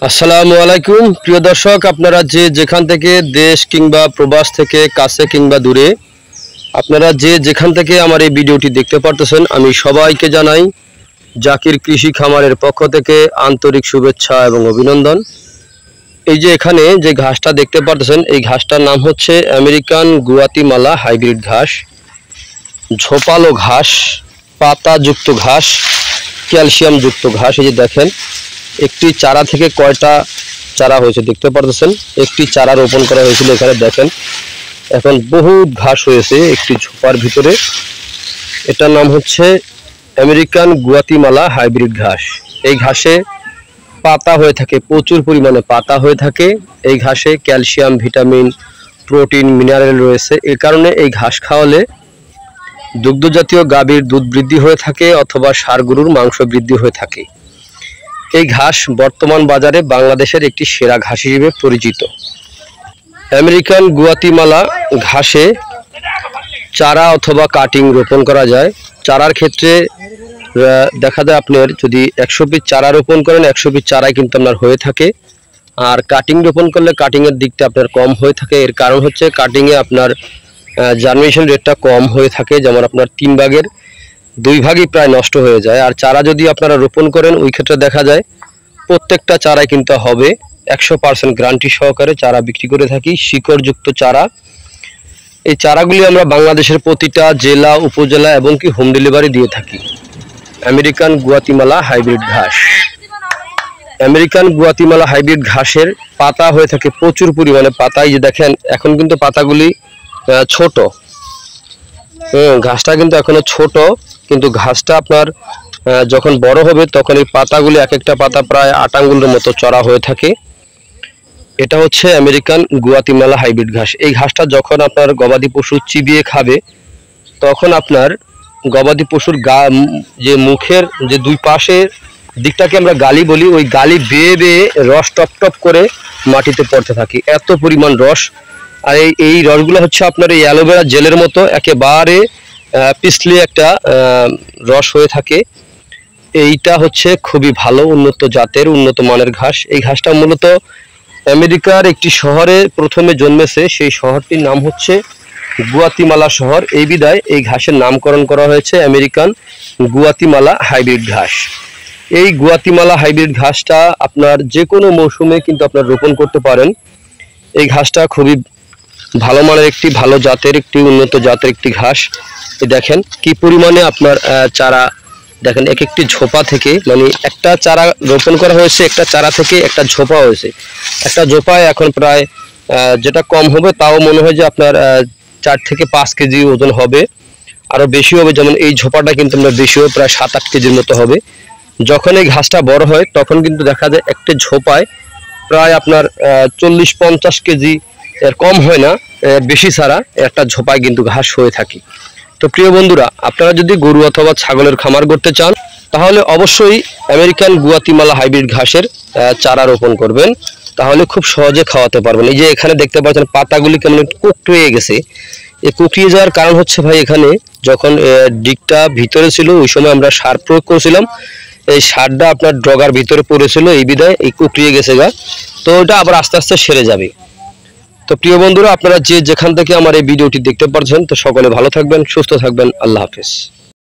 আসসালামু আলাইকুম প্রিয় দর্শক, আপনারা যে যেখান থেকে দেশ কিংবা প্রবাস থেকে কাছে কিংবা দূরে আপনারা যে যেখান থেকে আমার এই ভিডিওটি দেখতে পারতেছেন, আমি সবাইকে জানাই জাকির কৃষি খামারের পক্ষ থেকে আন্তরিক শুভেচ্ছা এবং অভিনন্দন। এই যে এখানে যে ঘাসটা দেখতে পারতেছেন, এই ঘাসটার নাম হচ্ছে আমেরিকান গুয়াতিমালা হাইব্রিড ঘাস। ঝোপালো ঘাস, পাতাযুক্ত ঘাস, ক্যালসিয়াম যুক্ত ঘাস। এই যে দেখেন একটি চারা থেকে কয়টা চারা হয়েছে দেখতে পারতেছেন। একটি চারা রোপণ করা হয়েছিল, এখানে দেখেন এখন বহুত ঘাস হয়েছে একটি ঝোপার ভিতরে। এটার নাম হচ্ছে আমেরিকান গুয়াতিমালা হাইব্রিড ঘাস। এই ঘাসে পাতা হয়ে থাকে, প্রচুর পরিমাণে পাতা হয়ে থাকে। এই ঘাসে ক্যালসিয়াম, ভিটামিন, প্রোটিন, মিনারেল রয়েছে। এই কারণে এই ঘাস খাওয়ালে দুগ্ধজাতীয় গাভীর দুধ বৃদ্ধি হয়ে থাকে অথবা ষাঁড় গরুর মাংস বৃদ্ধি হয়ে থাকে। এই ঘাস বর্তমান বাজারে বাংলাদেশের একটি সেরা ঘাস হিসেবে পরিচিত। আমেরিকান গুয়াতিমালা ঘাসে চারা অথবা কাটিং রোপণ করা যায়। চারার ক্ষেত্রে দেখা যায় আপনার যদি 100 পিস চারা রোপণ করেন, 100 পিস চারাই কিন্তু আপনার হয়ে থাকে। আর কাটিং রোপণ করলে কাটিংয়ের দিকটা আপনার কম হয়ে থাকে। এর কারণ হচ্ছে কাটিংয়ে আপনার জার্মিনেশন রেটটা কম হয়ে থাকে, যেমন আপনার 3 ভাগের 2 ভাগই প্রায় নষ্ট হয়ে যায়। আর চারা যদি আপনারা রোপণ করেন, ওই ক্ষেত্রে দেখা যায় প্রত্যেকটা চারাই কিন্তু হবে। 100% গ্যারান্টি সহকারে চারা বিক্রি করে থাকি, শিকড়যুক্ত চারা। এই চারাগুলি আমরা বাংলাদেশের প্রতিটা জেলা, উপজেলা এবং কি হোম ডেলিভারি দিয়ে থাকি। আমেরিকান গুয়াতিমালা হাইব্রিড ঘাস। আমেরিকান গুয়াতিমালা হাইব্রিড ঘাসের পাতা হয়ে থাকে প্রচুর পরিমাণে পাতা। এই যে দেখেন এখন কিন্তু পাতাগুলি ছোট, ঘাসটা কিন্তু এখনো ছোট, কিন্তু ঘাসটা আপনার যখন বড় হবে তখন এই পাতাগুলি এক একটা পাতা প্রায় 8 আঙ্গুলের মতো চড়া হয়ে থাকে। এটা হচ্ছে আমেরিকান গুয়াতিমালা হাইব্রিড ঘাস। এই ঘাসটা যখন আপনার গবাদি পশু চিবিয়ে খাবে, তখন আপনার গবাদি পশুর যে মুখের যে দুই পাশের দিকটাকে আমরা গালি বলি, ওই গালি বেয়ে বেয়ে রস টপ টপ করে মাটিতে পড়তে থাকে, এত পরিমাণ রস। আর এই রসগুলো হচ্ছে আপনার এই অ্যালোভেরা জেলের মতো একেবারে পিছলে একটা রস হয়ে থাকে। এইটা হচ্ছে খুবই ভালো উন্নত জাতের, উন্নত মানের ঘাস। এই ঘাসটা মূলত আমেরিকার একটি শহরে প্রথমে জন্মেছে, সেই শহরটির নাম হচ্ছে গুয়াতিমালা শহর। এই বিধায় এই ঘাসের নামকরণ করা হয়েছে আমেরিকান গুয়াতিমালা হাইব্রিড ঘাস। এই গুয়াতিমালা হাইব্রিড ঘাসটা আপনার যে কোনো মৌসুমে কিন্তু আপনার রোপণ করতে পারেন। এই ঘাসটা খুবই ভালো মানের একটি ভালো জাতের, একটি উন্নত জাতের একটি ঘাস। দেখেন কি পরিমাণে আপনার চারা, দেখেন এক একটি ঝোপা থেকে, মানে একটা চারা রোপণ করা হয়েছে, একটা চারা থেকে একটা ঝোপা হয়েছে। একটা ঝোপায় এখন প্রায় যেটা কম হবে তাও মনে হয় যে আপনার 4 থেকে 5 কেজি ওজন হবে, আরও বেশি হবে। যেমন এই ঝোপাটা কিন্তু আমরা বেশি হবে, প্রায় 7-8 কেজির মতো হবে। যখন এই ঘাসটা বড় হয় তখন কিন্তু দেখা যায় একটা ঝোপায় প্রায় আপনার 40-50 কেজি, এর কম হয় না, বেশি ছাড়া একটা ঝোপায় কিন্তু ঘাস হয়ে থাকে। তো প্রিয় বন্ধুরা, আপনারা যদি গরু অথবা ছাগলের খামার করতে চান, তাহলে অবশ্যই আমেরিকান গুয়াতিমালা হাইব্রিড ঘাসের চারা রোপণ করবেন, তাহলে খুব সহজে খাওয়াতে পারবেন। এই যে এখানে দেখতে পাচ্ছেন পাতাগুলি কেমন কুকড়িয়ে গেছে। এই কুকড়িয়ে যাওয়ার কারণ হচ্ছে ভাই, এখানে যখন ডিগটা ভিতরে ছিল ওই সময় আমরা সার প্রয়োগ করেছিলাম, এই সারটা আপনার ডগার ভিতরে পড়েছিল, এই বিধায় এই কুকড়িয়ে গেছে গা। তো ওটা আবার আস্তে আস্তে সেরে যাবে। তো প্রিয় বন্ধুরা, আপনারা যে যেখান থেকে আমার এই ভিডিওটি দেখতে পাচ্ছেন, তো সকলে ভালো থাকবেন, সুস্থ থাকবেন। আল্লাহ হাফেজ।